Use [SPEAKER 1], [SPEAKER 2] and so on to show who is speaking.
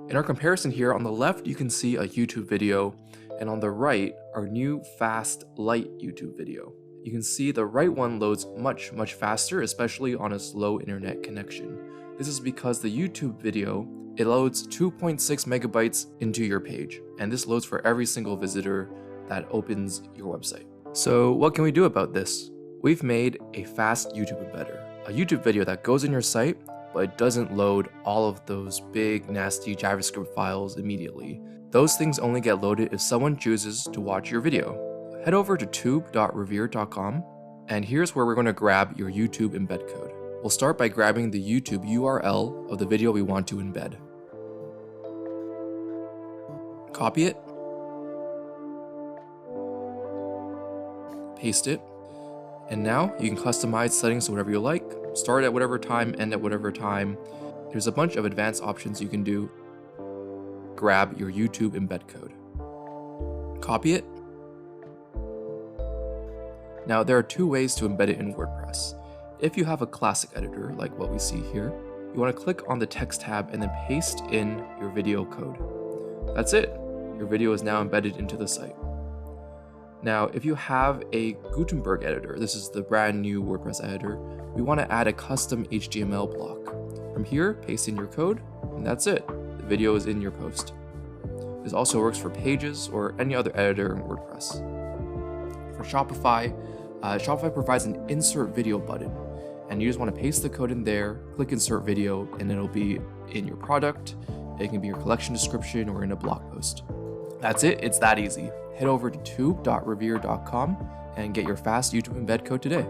[SPEAKER 1] In our comparison here, on the left, you can see a YouTube video, and on the right, our new fast light YouTube video. You can see the right one loads much faster, especially on a slow internet connection. This is because the YouTube video, it loads 2.6 megabytes into your page, and this loads for every single visitor that opens your website. So what can we do about this? We've made a fast YouTube embedder, a YouTube video that goes in your site, but it doesn't load all of those big, nasty JavaScript files immediately. Those things only get loaded if someone chooses to watch your video. Head over to tube.revere.com, and here's where we're going to grab your YouTube embed code. We'll start by grabbing the YouTube URL of the video we want to embed. Copy it, paste it, and now you can customize settings to whatever you like. Start at whatever time, end at whatever time. There's a bunch of advanced options you can do. Grab your YouTube embed code. Copy it. Now there are two ways to embed it in WordPress. If you have a classic editor, like what we see here, you want to click on the text tab and then paste in your video code. That's it. Your video is now embedded into the site. Now, if you have a Gutenberg editor, this is the brand new WordPress editor, we want to add a custom HTML block. From here, paste in your code, and that's it. The video is in your post. This also works for Pages or any other editor in WordPress. For Shopify, Shopify provides an insert video button, and you just want to paste the code in there, click insert video, and it'll be in your product. It can be your collection description or in a blog post. That's it, it's that easy. Head over to tube.revere.com and get your fast YouTube embed code today.